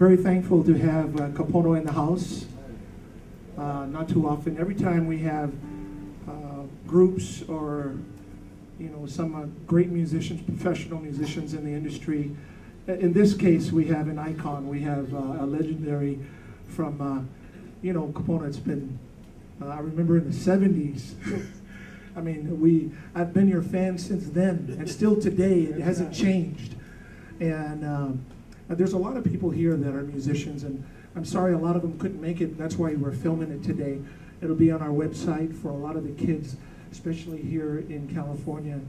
Very thankful to have Kapono in the house. Not too often. Every time we have groups or some great musicians, professional musicians in the industry. In this case, we have an icon. We have a legendary from, Kapono. It's been, I remember in the 70s. I mean, I've been your fan since then, and still today, it hasn't changed. And there's a lot of people here that are musicians, and I'm sorry a lot of them couldn't make it. That's why we're filming it today. It'll be on our website for a lot of the kids, especially here in California,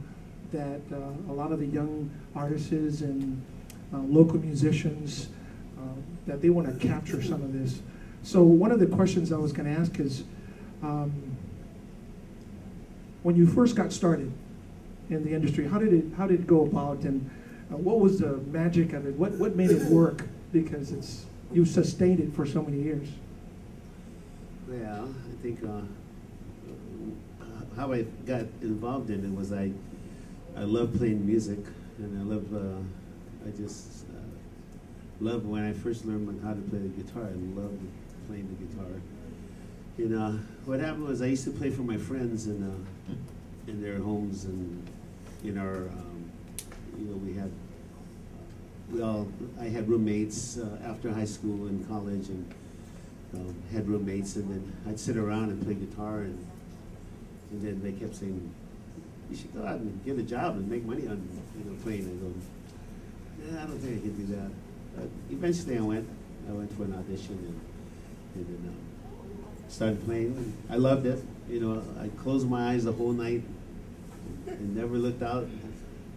that a lot of the young artists and local musicians, that they want to capture some of this. So one of the questions I was going to ask is, when you first got started in the industry, how did it go about, and what was the magic of it? What made it work? Because you sustained it for so many years. Well, I think how I got involved in it was I love playing music, and I just loved when I first learned how to play the guitar. I loved playing the guitar. What happened was I used to play for my friends in their homes, and in our I had roommates after high school and college, and had roommates, and then I'd sit around and play guitar, and then they kept saying, "You should go out and get a job and make money on playing." I go, "Yeah, I don't think I can do that." But eventually I went for an audition, and then started playing. I loved it. I closed my eyes the whole night and never looked out.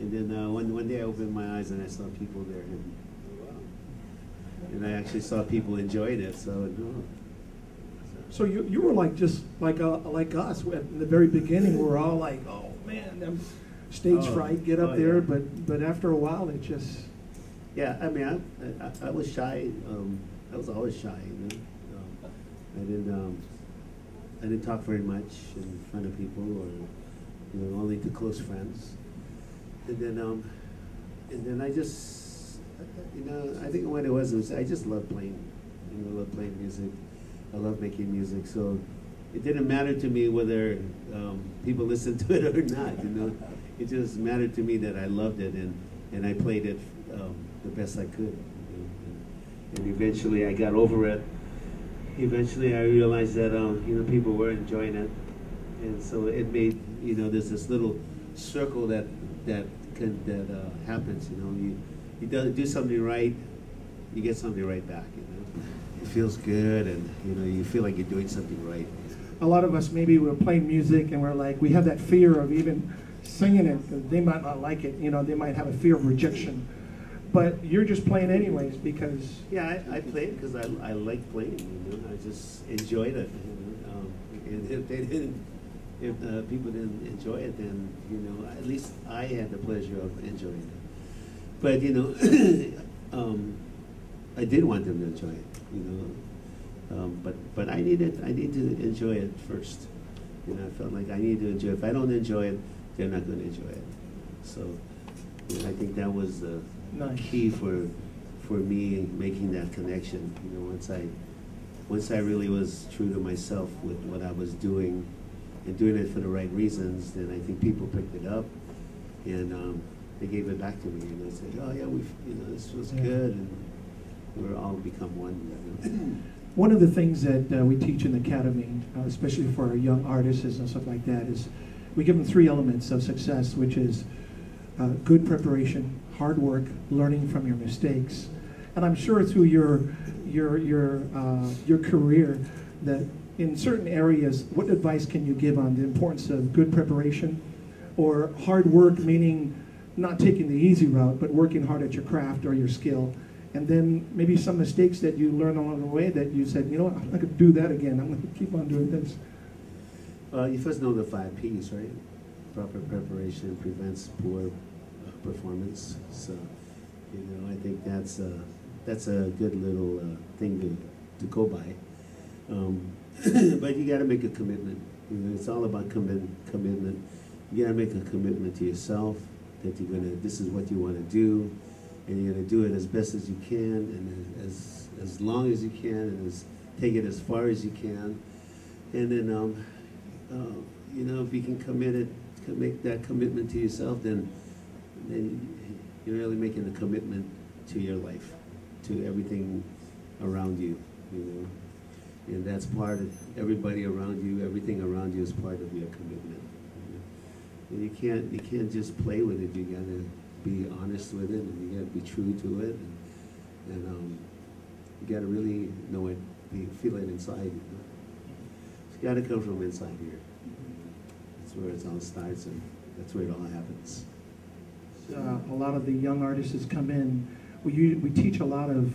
And then one day I opened my eyes and I saw people there, and I actually saw people enjoying it. So you were like just like us in the very beginning. We were all like, "Oh man, them stage fright, get up there." Yeah. But after a while, it just I mean, I was shy. I was always shy. I didn't talk very much in front of people, or only to close friends. And then I just, I think what it was I just loved playing. I loved playing music. I loved making music. So it didn't matter to me whether people listened to it or not. It just mattered to me that I loved it, and I played it the best I could. And eventually I got over it. Eventually I realized that people were enjoying it, and so it made there's this little circle that happens. You do something right, you get something right back. It feels good, and you feel like you're doing something right. A lot of us, maybe we're playing music and we're like, we have that fear of even singing it because they might not like it. They might have a fear of rejection. But you're just playing anyways because... Yeah, I played because I like playing. I just enjoyed it. And if people didn't enjoy it, then at least I had the pleasure of enjoying it. But I did want them to enjoy it. But I need to enjoy it first. I felt like I need to enjoy it. If I don't enjoy it, they're not going to enjoy it. So I think that was the key for me making that connection. Once I really was true to myself with what I was doing, and doing it for the right reasons, then I think people picked it up, and they gave it back to me, and they said, "Oh yeah, this was good," and we're all become one. One of the things that we teach in the academy, especially for our young artists and stuff like that, is we give them 3 elements of success, which is good preparation, hard work, learning from your mistakes. And I'm sure through your career that in certain areas, what advice can you give on the importance of good preparation or hard work, meaning not taking the easy route, but working hard at your craft or your skill? And then maybe some mistakes that you learned along the way that you said, I'm not going to do that again. I'm going to keep on doing this. You first know the 5 Ps, right? Proper preparation prevents poor performance. So, I think that's a good little thing to go by. But you got to make a commitment. It's all about commitment. You got to make a commitment to yourself that this is what you want to do, and you're going to do it as best as you can, and as long as you can, and take it as far as you can. And then, you know, if you can make that commitment to yourself, then you're really making a commitment to your life, to everything around you, you know. And that's part of everybody around you. Everything around you is part of your commitment. You know? And you can't just play with it. You gotta be honest with it, and you gotta be true to it, and you gotta really know it, feel it inside. You know? It's gotta come from inside here. That's where it all starts, and that's where it all happens. A lot of the young artists come in. We teach a lot of.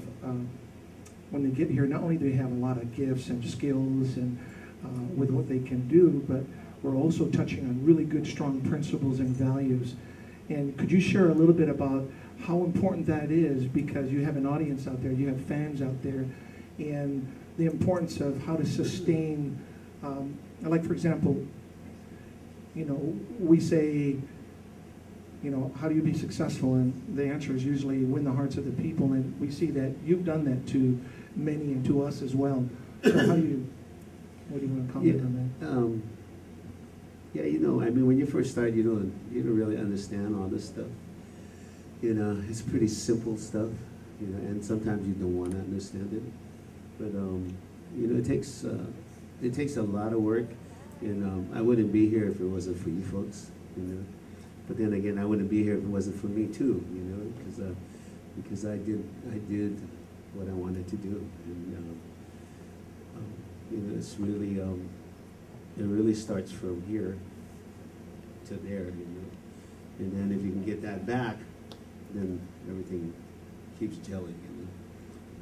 When they get here, not only do they have a lot of gifts and skills and with what they can do, but we're also touching on really good, strong principles and values. And could you share a little bit about how important that is, because you have an audience out there, you have fans out there, and the importance of how to sustain, like for example, you know, we say, you know, how do you be successful? And the answer is usually win the hearts of the people, and we see that you've done that to many and to us as well. So what do you want to comment on that? Yeah, you know, I mean, when you first start, you don't really understand all this stuff. You know, it's pretty simple stuff, you know, and sometimes you don't want to understand it. But, you know, it takes a lot of work, and I wouldn't be here if it wasn't for you folks, you know. But then again, I wouldn't be here if it wasn't for me too, you know, because I did what I wanted to do, and you know, it's really it really starts from here to there, you know, and then if you can get that back, then everything keeps gelling, you know,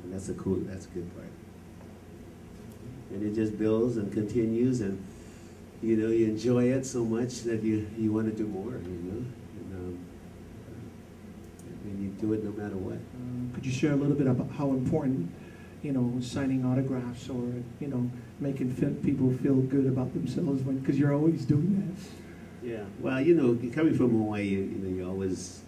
and that's a good part, and it just builds and continues, and you know, you enjoy it so much that you want to do more, you know, and you do it no matter what. Could you share a little bit about how important, you know, signing autographs or, you know, making people feel good about themselves, because you're always doing that? Yeah, well, you know, coming from Hawaii, you know, you always,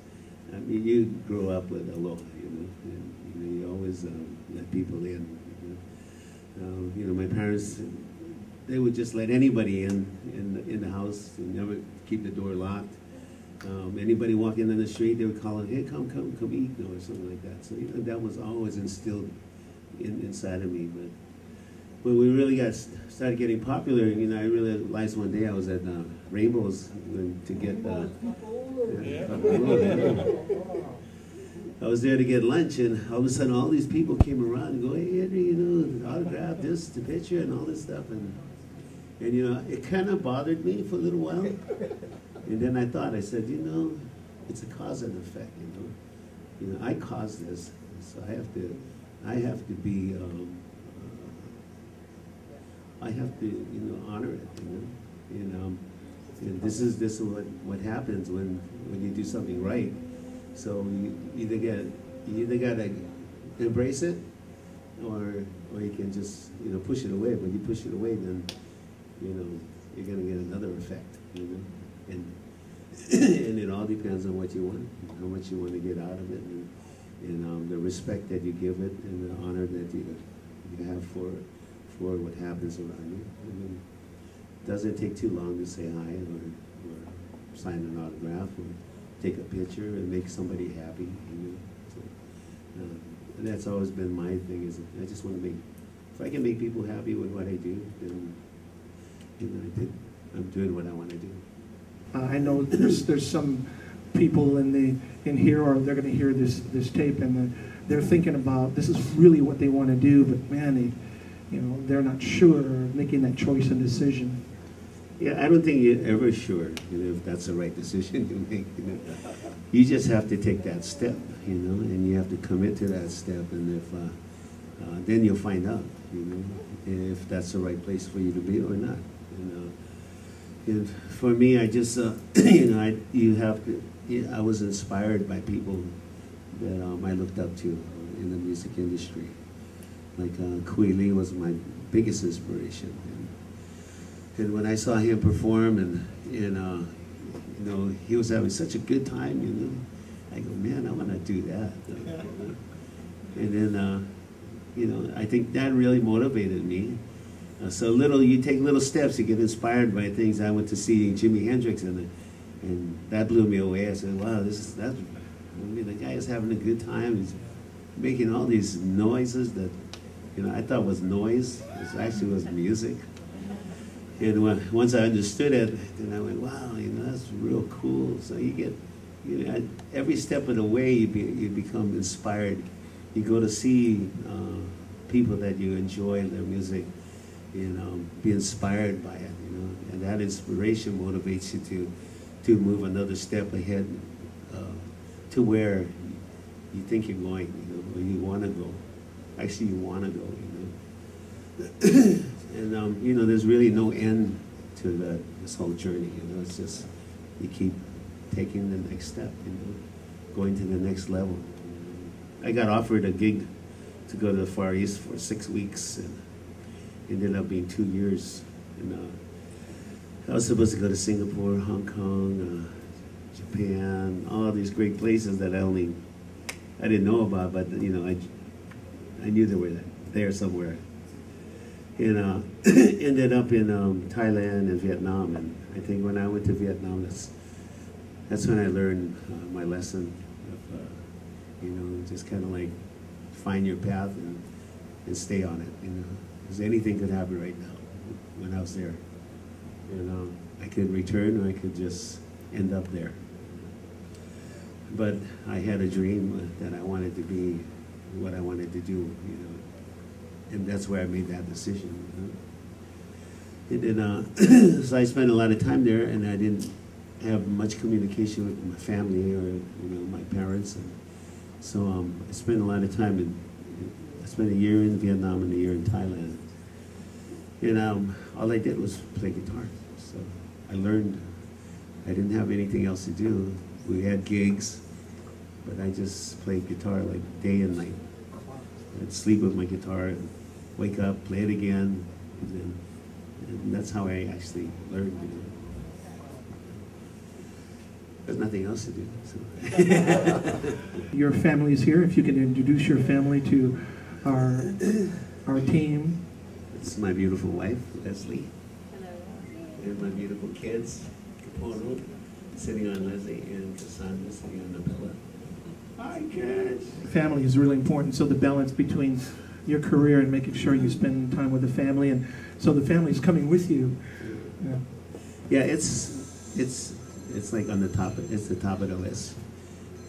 I mean, you grow up with aloha, you know, and you know, you always let people in. You know, my parents, they would just let anybody in the house and never keep the door locked. Anybody walking in the street, they would call it, hey, come eat, you know, or something like that. So, you know, that was always instilled inside of me. But when we really started getting popular, you know, I realized one day I was at Rainbows to get I was there to get lunch, and all of a sudden all these people came around and go, hey, Henry, you know, autograph this, the picture, and all this stuff. And you know, it kind of bothered me for a little while. And then I said, you know, it's a cause and effect, you know. You know, I caused this, so I have to be, I have to, you know, honor it, you know. And this is what happens when you do something right. So you either gotta embrace it, or you can just, you know, push it away. When you push it away, then, you know, you're gonna get another effect, you know. And it all depends on what you want, how much you want to get out of it, and the respect that you give it, and the honor that you have for what happens around you. I mean, it doesn't take too long to say hi or sign an autograph or take a picture and make somebody happy. You know? So, and that's always been my thing. Is I just want to if I can make people happy with what I do, then, you know, I'm doing what I want to do. I know there's some people in here, or they're going to hear this tape, and they're thinking about this is really what they want to do, but man, they're not sure of making that choice and decision. Yeah, I don't think you're ever sure, you know, if that's the right decision to make. You know, you just have to take that step, you know, and you have to commit to that step, and if then you'll find out, you know, if that's the right place for you to be or not. You know. And for me, I just, you know, I was inspired by people that I looked up to in the music industry. Like Kui Lee was my biggest inspiration. And when I saw him perform, and you know, he was having such a good time, you know, I go, man, I want to do that. And then, you know, I think that really motivated me. So you take little steps, you get inspired by things. I went to see Jimi Hendrix, and that blew me away. I said, wow, I mean, the guy is having a good time. He's making all these noises that, you know, I thought was noise. It actually was music. And once I understood it, then I went, wow, you know, that's real cool. So you get, you know, every step of the way you become inspired. You go to see people that you enjoy their music, you know, be inspired by it, you know, and that inspiration motivates you to move another step ahead to where you think you're going, you know, or you want to go. Actually, you want to go, you know. And you know, there's really no end to this whole journey. You know, it's just you keep taking the next step, you know, going to the next level. I got offered a gig to go to the Far East for 6 weeks, and it ended up being 2 years. And I was supposed to go to Singapore, Hong Kong, Japan, all these great places that I didn't know about, but you know, I knew they were there somewhere. And ended up in Thailand and Vietnam, and I think when I went to Vietnam, that's when I learned my lesson of, you know, just kind of like find your path and stay on it, you know, because anything could happen right now when I was there. And I could return or I could just end up there. But I had a dream that I wanted to be what I wanted to do, you know, and that's where I made that decision. You know? And then, so I spent a lot of time there, and I didn't have much communication with my family or, you know, my parents. And so I spent a lot of time I spent a year in Vietnam and a year in Thailand. And all I did was play guitar. So I learned. I didn't have anything else to do. We had gigs, but I just played guitar like day and night. I'd sleep with my guitar and wake up, play it again, and that's how I actually learned to do it. There's nothing else to do. So. Your family is here. If you can introduce your family to our team. It's my beautiful wife, Leslie. Hello. And my beautiful kids, Kapono, sitting on Leslie, and Cassandra sitting on Nabella. Hi, kids. Family is really important. So the balance between your career and making sure you spend time with the family, and so the family is coming with you. Yeah, yeah, it's like on the top. It's the top of the list.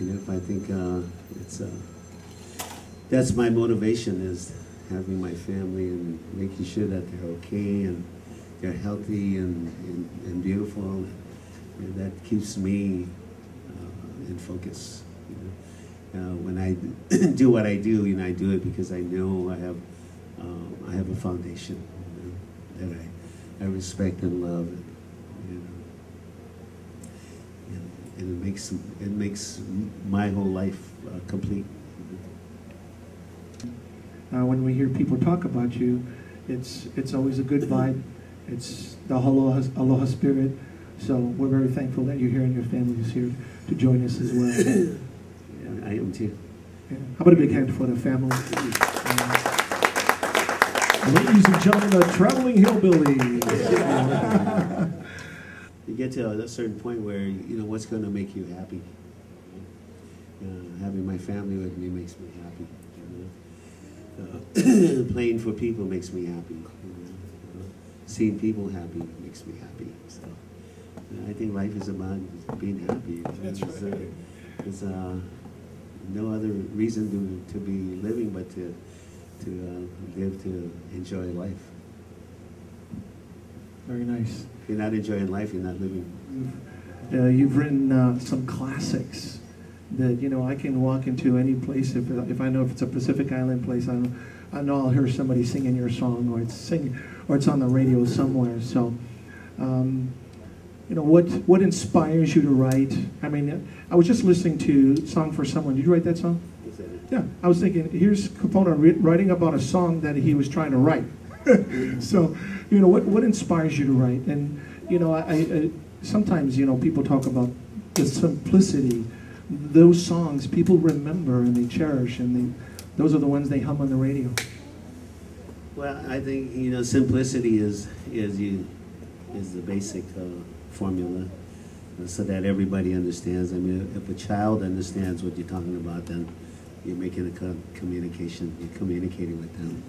You know, if I think that's my motivation, is having my family and making sure that they're okay and they're healthy and beautiful, and that keeps me in focus. When I do what I do, you know, I do it because I know I have a foundation, you know, that I respect and love, you know, and it makes my whole life complete. When we hear people talk about you, it's always a good vibe. It's the aloha spirit. So we're very thankful that you're here and your family is here to join us as well. I am too. Yeah. How about a big hand for the family? Ladies and gentlemen, the traveling hillbillies. You get to a certain point where, you know, what's going to make you happy? Having my family with me makes me happy. You know? Playing for people makes me happy. Seeing people happy makes me happy. So I think life is about being happy. That's right. There's no other reason to be living but to live, to enjoy life. Very nice. If you're not enjoying life, you're not living. You've written some classics that, you know, I can walk into any place, if I know if it's a Pacific Island place, I know I'll hear somebody singing your song, or it's on the radio somewhere. So, you know, what inspires you to write? I mean, I was just listening to Song for Someone. Did you write that song? Yeah, I was thinking, here's Kapono writing about a song that he was trying to write. So, you know, what inspires you to write? And, you know, I sometimes, you know, people talk about the simplicity those songs people remember and they cherish, and those are the ones they hum on the radio. Well, I think, you know, simplicity is the basic formula, so that everybody understands. I mean, if a child understands what you're talking about, then you're making a communication. You're communicating with them.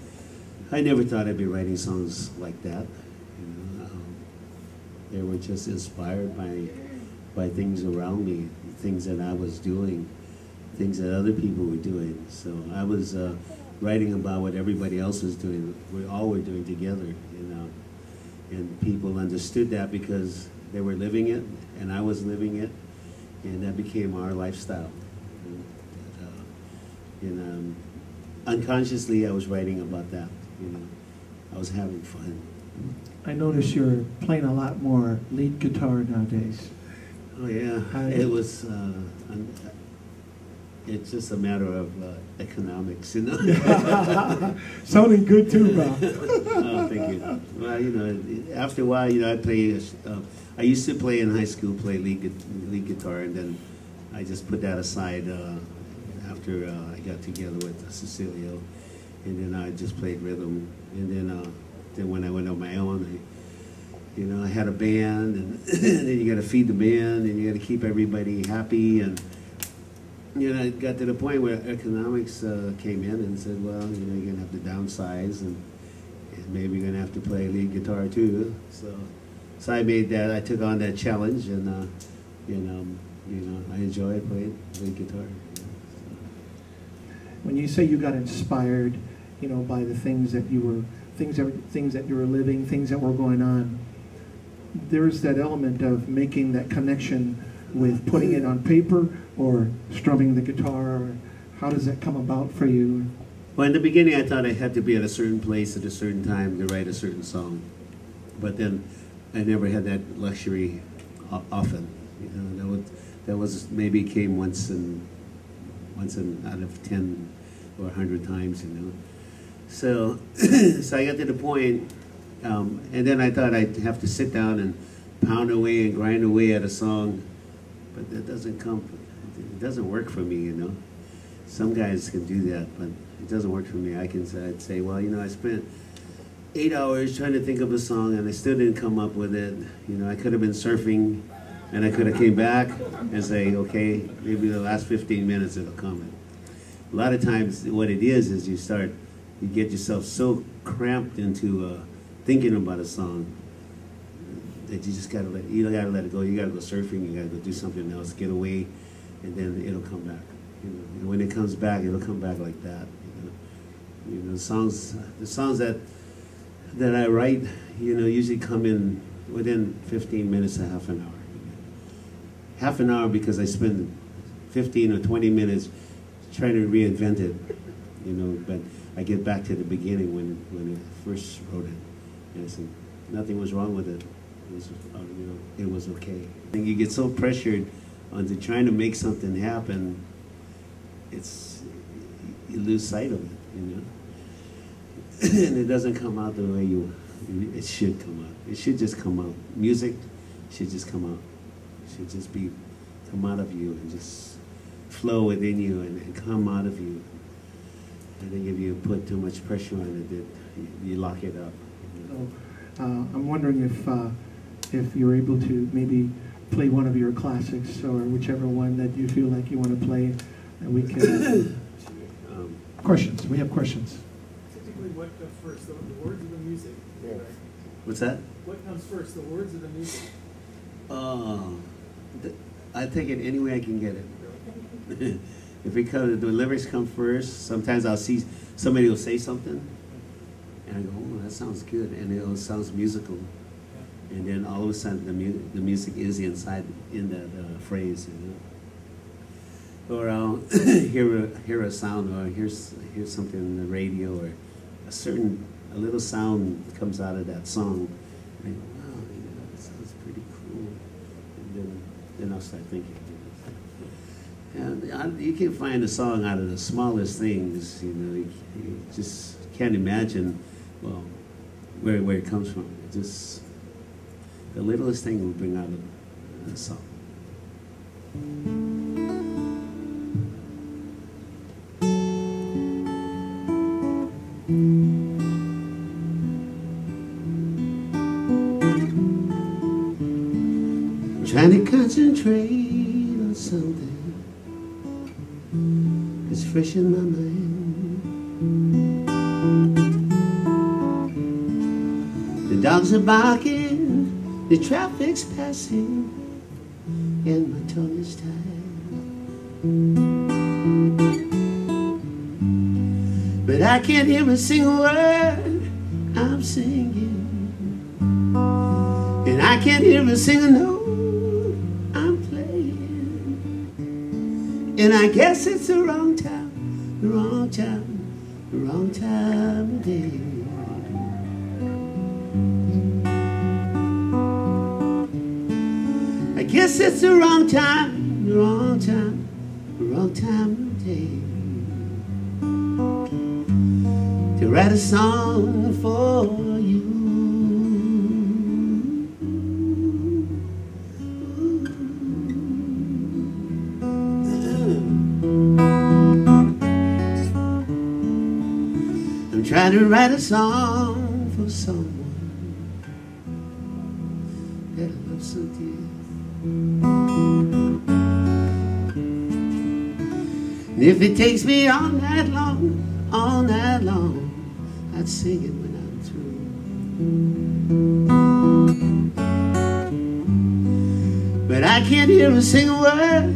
I never thought I'd be writing songs like that. You know, they were just inspired by things around me, things that I was doing, things that other people were doing. So I was writing about what everybody else was doing. We all were doing together, you know. And people understood that because they were living it, and I was living it, and that became our lifestyle. And unconsciously, I was writing about that. You know, I was having fun. I notice you're playing a lot more lead guitar nowadays. Oh yeah, it was. It's just a matter of economics, you know. Sounding good too, Bob. Oh, thank you. Well, you know, after a while, you know, I used to play in high school, play lead guitar, and then I just put that aside after I got together with Cecilio, and then I just played rhythm, and then when I went on my own, you know, I had a band, and then you got to feed the band, and you got to keep everybody happy, and you know, it got to the point where economics came in and said, well, you know, you're gonna have to downsize, and maybe you're gonna have to play lead guitar too. So I made that. I took on that challenge, and you know, I enjoy playing lead guitar. When you say you got inspired, you know, by the things that you were, things that you were living, things that were going on, there's that element of making that connection with putting it on paper or strumming the guitar. Or how does that come about for you? Well, in the beginning, I thought I had to be at a certain place at a certain time to write a certain song, but then I never had that luxury often. You know, that was maybe came once in out of 10 or 100 times. You know, so so I got to the point, and then I thought I'd have to sit down and pound away and grind away at a song, but that doesn't come. It doesn't work for me. You know, some guys can do that, but it doesn't work for me. I'd say, well, you know, I spent 8 hours trying to think of a song, and I still didn't come up with it. You know, I could have been surfing, and I could have came back and say, okay, maybe the last 15 minutes it'll come. A lot of times, what it is you get yourself so cramped into thinking about a song that you just gotta let it go. You gotta go surfing. You gotta go do something else. Get away, and then it'll come back. You know, and when it comes back, it'll come back like that. You know, the songs that I write, you know, usually come in within 15 minutes to half an hour. Half an hour because I spend 15 or 20 minutes trying to reinvent it, you know, but I get back to the beginning when I first wrote it. And I said, nothing was wrong with it. It was, you know, it was okay. And you get so pressured onto trying to make something happen, you lose sight of it, you know. And it doesn't come out the way it should come out. It should just come out. Music should just come out. It should just come out of you and just flow within you and come out of you. I think if you put too much pressure on it, you lock it up. So, I'm wondering if you're able to maybe play one of your classics or whichever one that you feel like you want to play, and we can. Questions. We have questions. Typically, what comes first, the words or the music? Right? What's that? What comes first, the words or the music? I take it any way I can get it. If the lyrics come first, sometimes I'll see somebody will say something, and I go, oh, that sounds good, and it sounds musical. And then all of a sudden, the music is in that phrase, you know. Or I'll hear a sound, or hear something on the radio, or a little sound comes out of that song. And I go, wow, you know, that sounds pretty cool. And then I'll start thinking. And you can find a song out of the smallest things. You know, you just can't imagine, well, where it comes from. Just the littlest thing will bring out a song. trying to concentrate on something that's fresh in my mind. The dogs are barking, the traffic's passing, and my tongue is tied. But I can't hear a single word I'm singing, and I can't hear a single note I'm playing. And I guess it's the wrong time, the wrong time, the wrong time of day. I guess it's the wrong time, the wrong time, the wrong time of day to write a song for you. I'm trying to write a song for someone that I love so dear. And if it takes me all night long, I'd sing it when I'm through. But I can't hear a single word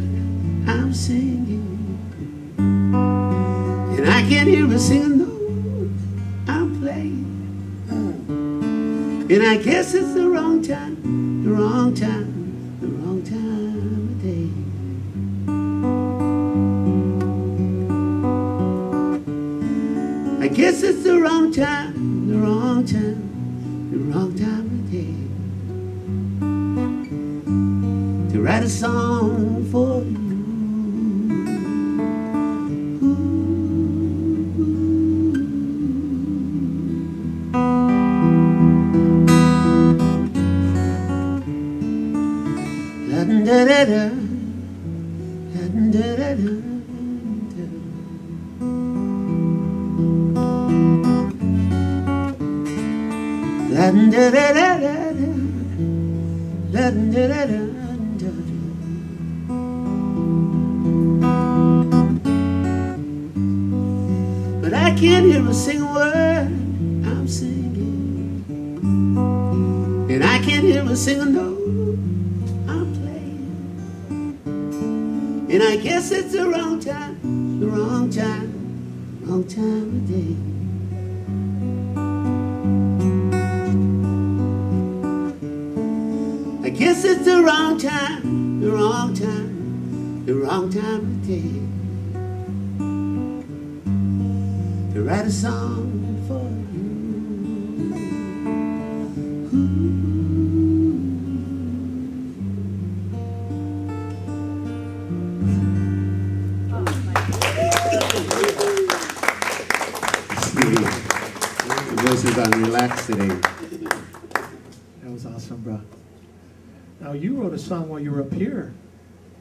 I'm singing, and I can't hear a single note I'm playing. And I guess it's the wrong time, the wrong time, the wrong time of day. I guess it's the wrong time, the wrong time, the wrong time of day to write a song for you. La-da-da-da, la-da-da-da. But I can't hear a single word I'm singing, and I can't hear a single note I'm playing. And I guess it's the wrong time, the wrong time, wrong time of day. I guess it's the wrong time, the wrong time, the wrong time of day to write a song for you. The voices on relaxed today. That was awesome, bro. Now, you wrote a song while you were up here,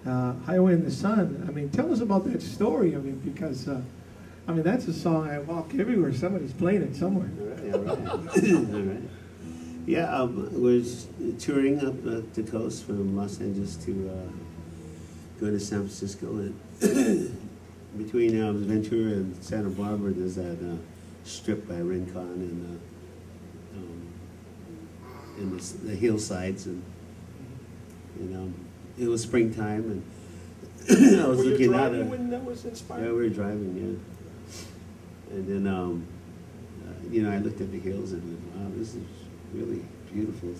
Highway in the Sun. I mean, tell us about that story. I mean, because, I mean, that's a song I walk everywhere. Somebody's playing it somewhere. All right. Yeah, we're touring up the coast from Los Angeles to go to San Francisco. And between Ventura and Santa Barbara, there's that strip by Rincon and the hillsides. And it was springtime, and I was looking out. When that was inspired? Yeah, we were driving, yeah. And then, I looked at the hills and went, wow, this is really beautiful.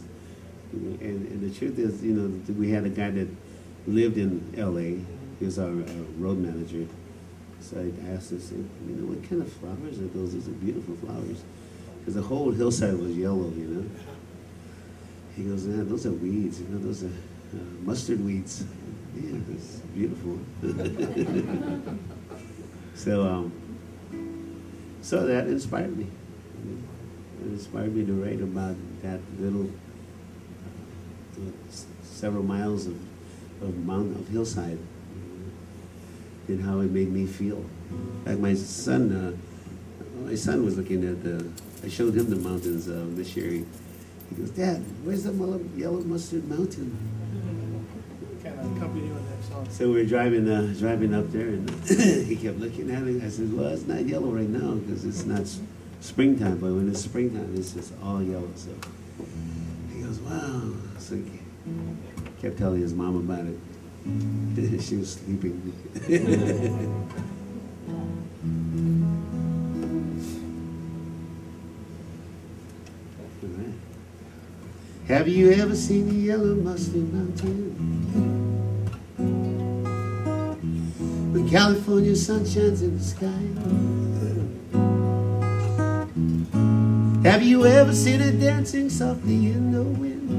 And the truth is, we had a guy that lived in L.A. He was our road manager. So I asked him, what kind of flowers are those? Those are beautiful flowers. Because the whole hillside was yellow, He goes, man, those are weeds, those are mustard weeds. Yeah, it's beautiful. So that inspired me. It inspired me to write about that little several miles of hillside and how it made me feel. Like my son was looking at I showed him the mountains this year. He goes, Dad, where's the yellow mustard mountain? kind of accompany you on that song. So we're driving up there, and he kept looking at it. I said, well, it's not yellow right now because it's not springtime, but when it's springtime, it's just all yellow. So he goes, wow. So he kept telling his mom about it. She was sleeping. Have you ever seen the yellow mustard mountain? When California sun shines in the sky. Have you ever seen it dancing softly in the wind?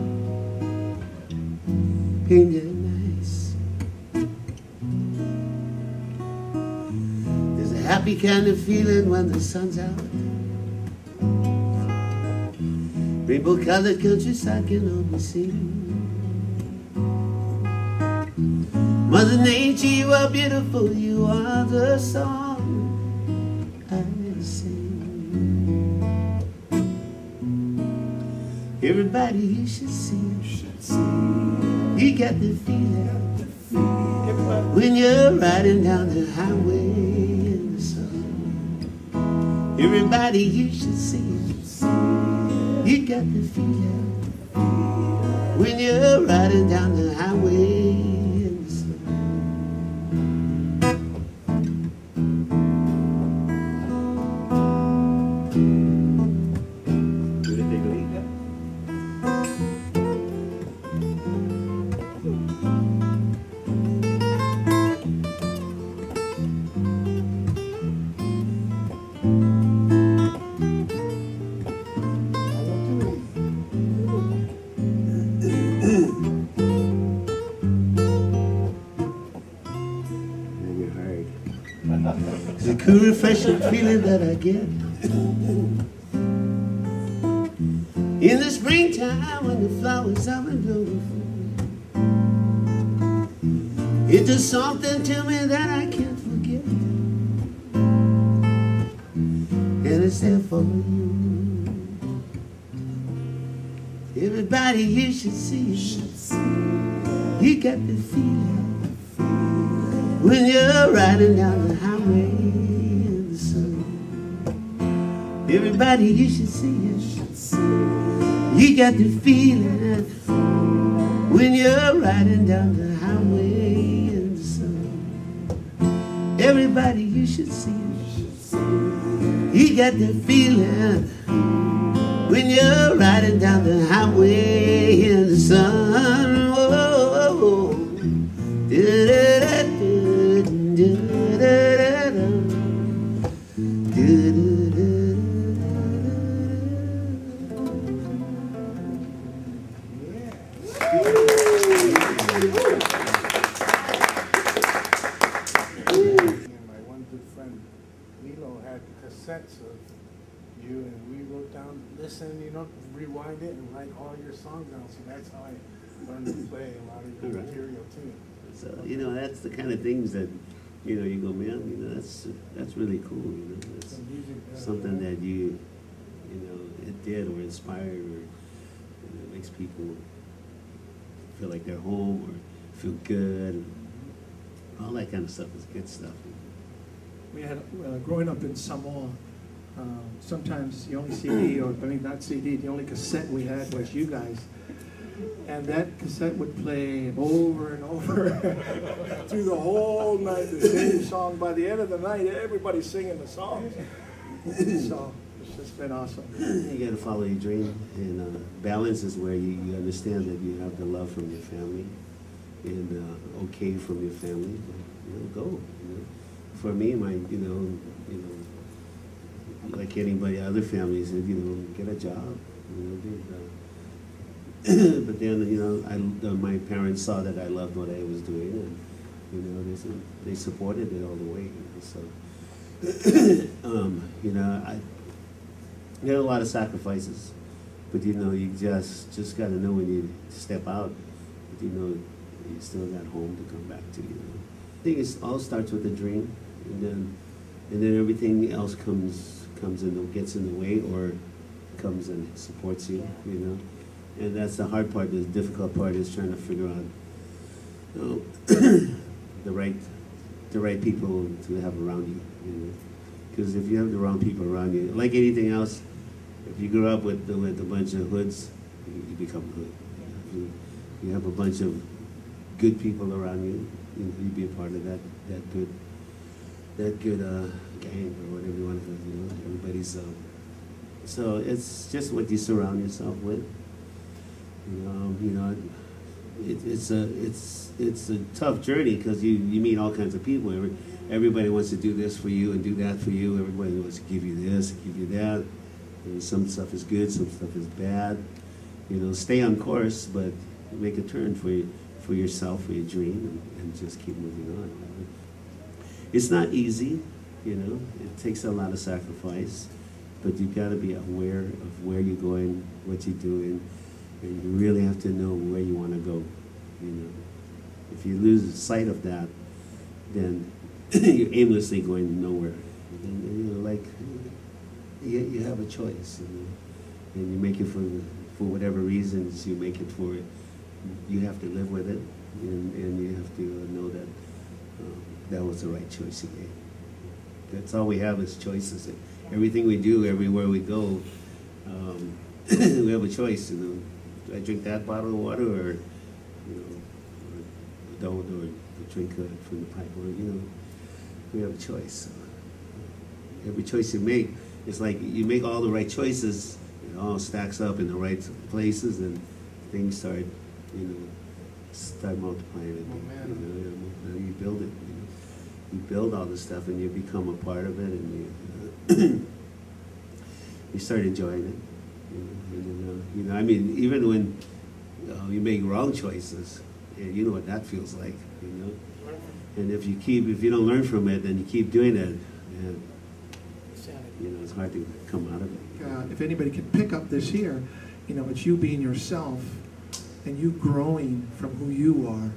Ain't that nice? There's a happy kind of feeling when the sun's out. Rainbow-colored countryside can only sing. Mother Nature, you are beautiful. You are the song I sing. Everybody, you should see it. You got the feeling when you're riding down the highway in the sun. Everybody, you should see it. You got the feeling when you're riding down the highway in the sun. Do they take a leak there? It's a cool, refreshing feeling that I get in the springtime when the flowers are in bloom. It does something to me that I can't forget, and it's there for you. Everybody, you should see it. You got the feeling when you're riding down the highway in the sun. Everybody, you should see it. You got the feeling when you're riding down the highway in the sun. Everybody, you should see it. You got the feeling when you're riding down the highway in the sun. Whoa, whoa, whoa. My one good friend, Milo, had cassettes of you, and we wrote down, listen, rewind it and write all your songs down. So that's how I learned to play a lot of your material too. So, that's the kind of things that, you go, man, that's really cool, That's something that it did or inspired or, makes people feel like they're home or feel good. All that kind of stuff is good stuff. We had, growing up in Samoa, sometimes the only CD, or I mean not CD, the only cassette we had was you guys. And that cassette would play over and over through the whole night, the same song. By the end of the night, everybody's singing the songs. So it's just been awesome. You got to follow your dream, and balance is where you understand that you have the love from your family and okay from your family. Go. For me, like anybody, other families, get a job. But then, my parents saw that I loved what I was doing, and they supported it all the way. So, I had a lot of sacrifices, but you just got to know when you step out, but you still got home to come back to. I think it all starts with a dream, and then everything else comes gets in the way or comes and supports you. And that's the hard part. The difficult part is trying to figure out know, the right people to have around you. You know? Because if you have the wrong people around you, like anything else, if you grow up with a bunch of hoods, you become a hood. If you have a bunch of good people around you, you be a part of that good gang or whatever you want to, everybody's. So it's just what you surround yourself with. It's a tough journey because you meet all kinds of people. Everybody wants to do this for you and do that for you. Everybody wants to give you this, give you that. And some stuff is good, some stuff is bad. Stay on course, but make a turn for yourself, for your dream, and just keep moving on. It's not easy, It takes a lot of sacrifice, but you've got to be aware of where you're going, what you're doing, and you really have to know where you want to go. If you lose sight of that, then you're aimlessly going nowhere. And, you have a choice, and you make it for whatever reasons you make it for. You have to live with it, and you have to know that that was the right choice you made. That's all we have is choices. Everything we do, everywhere we go, we have a choice. Do I drink that bottle of water, or don't, or drink from the pipe, or we have a choice. Every choice you make, it's like you make all the right choices. It all stacks up in the right places, and things start, start multiplying. You build it. You build all this stuff, and you become a part of it, and you start enjoying it. I mean, even when you make wrong choices, you know what that feels like. And if you don't learn from it, then you keep doing it, and it's hard to come out of it. If anybody can pick up this here, it's you being yourself, and you growing from who you are,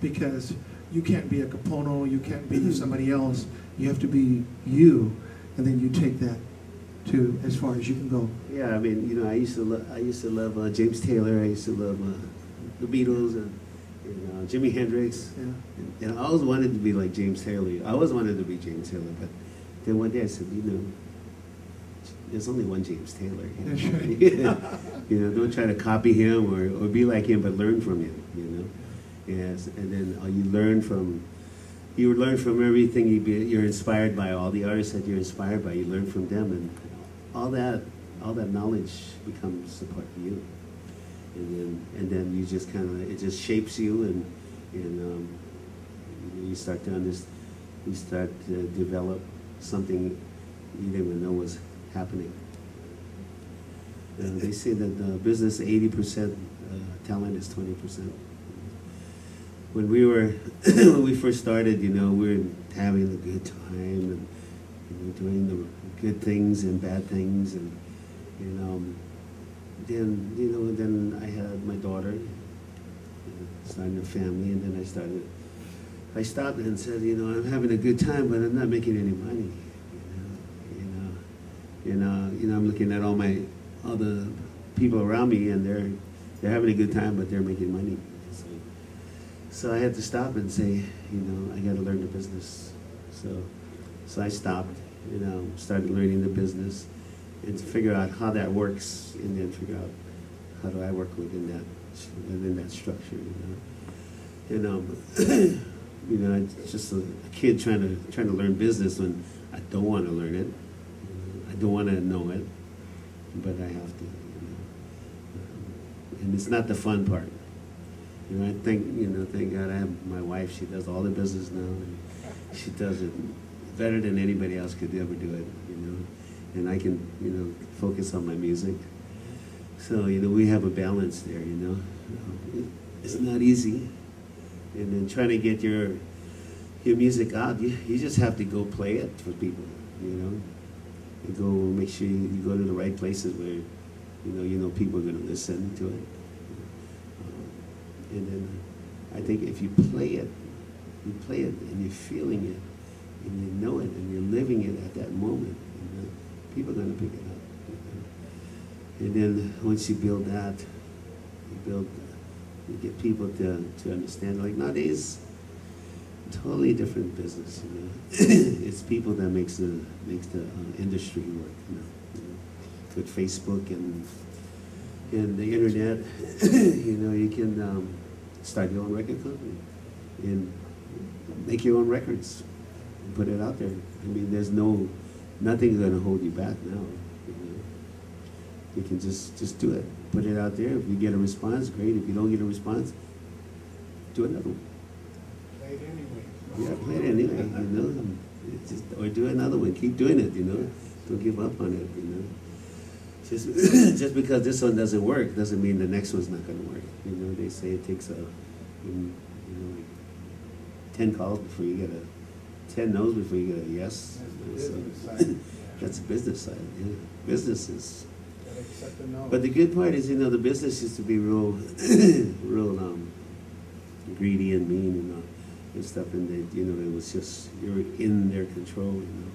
because you can't be a Kapono, you can't be somebody else. You have to be you, and then you take that to as far as you can go. Yeah, I mean, I used to love James Taylor. I used to love the Beatles and Jimi Hendrix. Yeah. And I always wanted to be like James Taylor. I always wanted to be James Taylor, but then one day I said, there's only one James Taylor. That's right. Don't try to copy him or be like him, but learn from him. Yes, and then you learn from everything you're inspired by, all the artists that you're inspired by. You learn from them, and all that knowledge becomes a part of you. And then you just it just shapes you, and you start to develop something you didn't even know was happening. They say that business 80% talent is 20%. When we first started, we were having a good time and doing the good things and bad things, and then I had my daughter, starting a family, and then I stopped and said, I'm having a good time, but I'm not making any money. I'm looking at all the people around me, and they're having a good time, but they're making money. So I had to stop and say, I got to learn the business. So I stopped, started learning the business, and to figure out how that works, and then figure out how do I work within that structure. It's just a kid trying to learn business when I don't want to learn it, I don't want to know it, but I have to. And it's not the fun part. I thank God I have my wife. She does all the business now, and she does it better than anybody else could ever do it, And I can, focus on my music. So, we have a balance there, It's not easy. And then trying to get your music out, you just have to go play it for people, You go make sure you go to the right places where, people are going to listen to it. And then I think if you play it and you're feeling it, and you know it, and you're living it at that moment, people are going to pick it up. And then once you build that, you You get people to understand. Like nowadays, totally different business. You know, it's people that makes the industry work. You know, with Facebook and the internet, you know, you can start your own record company and make your own records and put it out there. I mean, there's nothing's going to hold you back now. You know, you can just do it. Put it out there. If you get a response, great. If you don't get a response, do another one. Play it anyway. Yeah, play it anyway. You know, or do another one. Keep doing it. You know, don't give up on it. You know, just because this one doesn't work doesn't mean the next one's not going to work. You know, they say it takes like 10 calls before you get 10 no's before you get a yes. That's the business side. Yeah, business is. But the good part is, you know, the business used to be real greedy and mean, you know, and stuff, and they, you know, it was just, you're in their control, you know.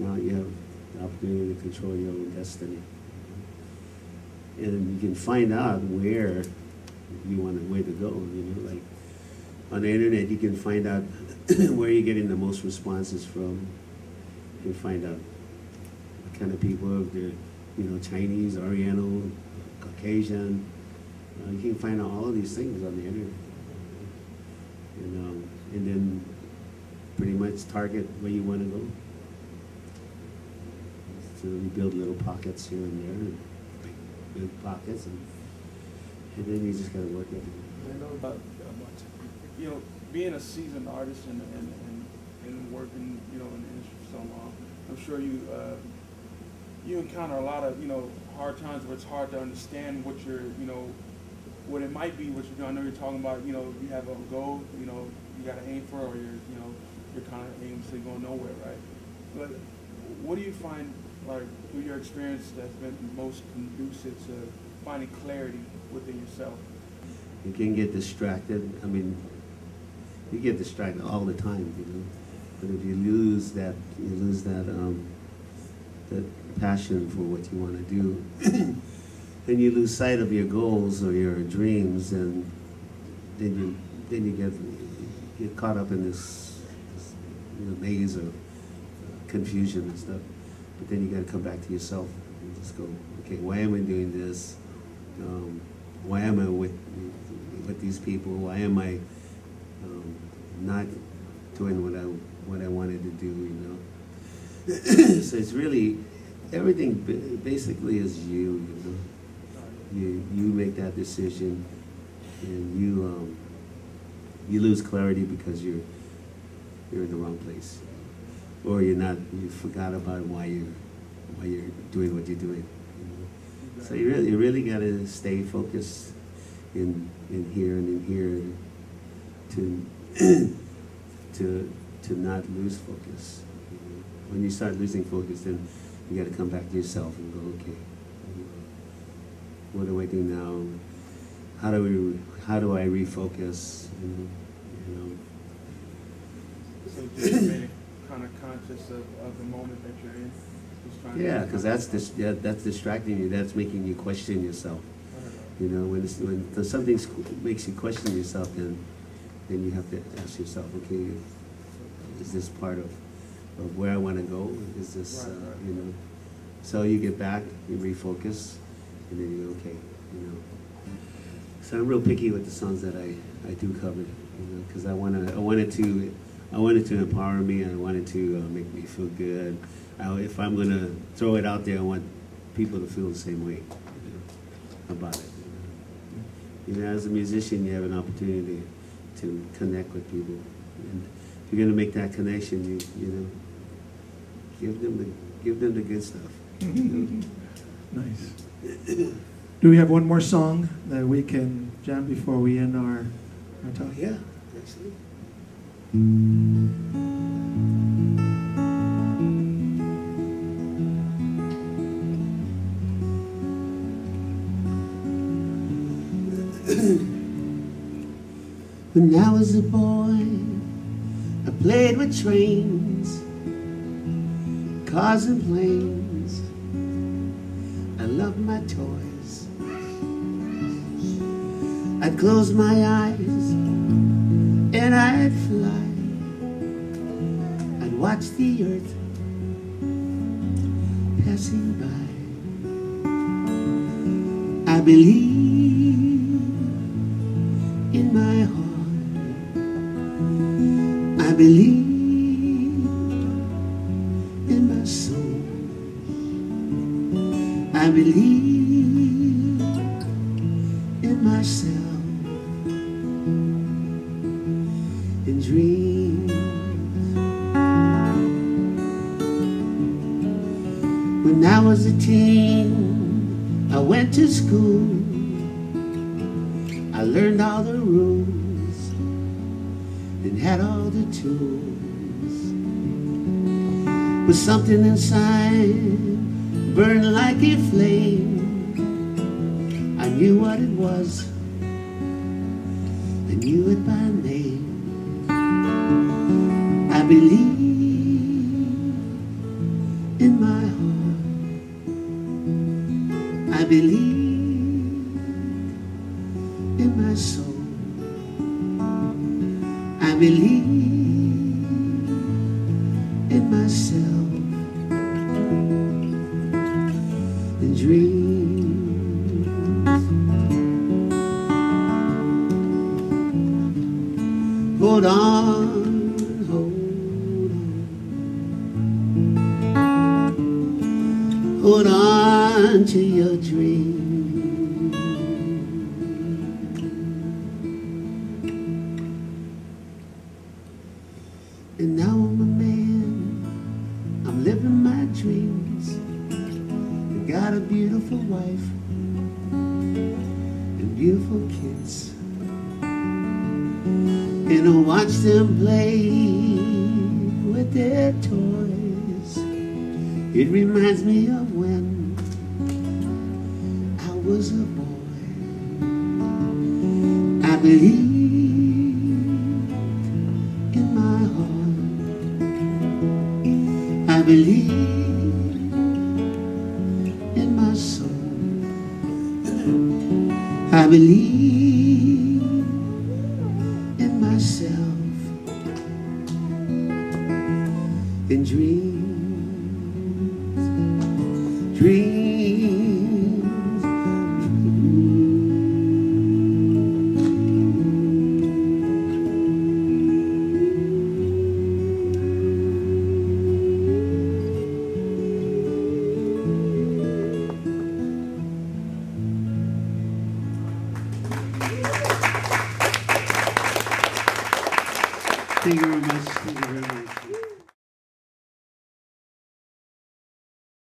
Now you have the opportunity to control your own destiny. And you can find out where you want to go, you know, like on the internet you can find out where you're getting the most responses from. You can find out what kind of people, if they're, you know, Chinese, Oriental, Caucasian. You can find out all of these things on the internet. And then pretty much target where you want to go. So you build little pockets here and there, and big pockets, and then you just got to work it. I know, you know, being a seasoned artist and working, you know, in the industry for so long, I'm sure you encounter a lot of, you know, hard times where it's hard to understand what you're, you know, what it might be, what you're doing. I know you're talking about, you know, you have a goal, you know, you got to aim for, or you're kind of aimlessly going nowhere, right? But what do you find, like, through your experience, that's been most conducive to finding clarity within yourself? You can get distracted. I mean, you get distracted all the time, you know. But if you lose that passion for what you want to do, then you lose sight of your goals or your dreams, and then you get caught up in this you know, maze of confusion and stuff. But then you got to come back to yourself and just go, okay, why am I doing this? Why am I with these people? Why am I not doing what I wanted to do? You know. So it's really everything. Basically, is you. You know. You make that decision, and you lose clarity because you're in the wrong place, or you forgot about why you're doing what you're doing. You know? So you really got to stay focused in here and in here to not lose focus. You know? When you start losing focus, then you got to come back to yourself and go, okay. What do I do now? How do I refocus? You know. So just being kind of conscious of the moment that you're in. Yeah, because that's distracting you. That's making you question yourself. You know, when something makes you question yourself, then you have to ask yourself, okay, is this part of where I want to go? Is this you know? So you get back, you refocus. And then you go, okay, you know. So I'm real picky with the songs that I do cover, you know, because I wanted to empower me. I wanted to make me feel good. If I'm gonna throw it out there, I want people to feel the same way, you know, about it. You know, as a musician, you have an opportunity to connect with people, and if you're gonna make that connection, you know, give them the good stuff. You know? Nice. Do we have one more song that we can jam before we end our talk? Yeah, actually. When I was a boy, I played with trains, cars and planes. I loved my toys. I'd close my eyes and I'd fly. I'd watch the earth passing by. I believe in my heart. I believe in my soul. I believe in myself, in dreams. When I was a teen, I went to school. I learned all the rules and had all the tools. But something inside burned like a flame. I knew what it was. I knew it by name. I believe in my heart. I believe in my soul. I believe in myself, in dreams. Hold on, hold on. Hold on to your dream. And now I'm a man, I'm living my dreams. I got a beautiful wife and beautiful kids. And I watch them play with their toys. It reminds me of when I was a boy. I believe in my heart. I believe in my soul. I believe in myself, in dreams, dreams, Thank you very much. Thank you very much.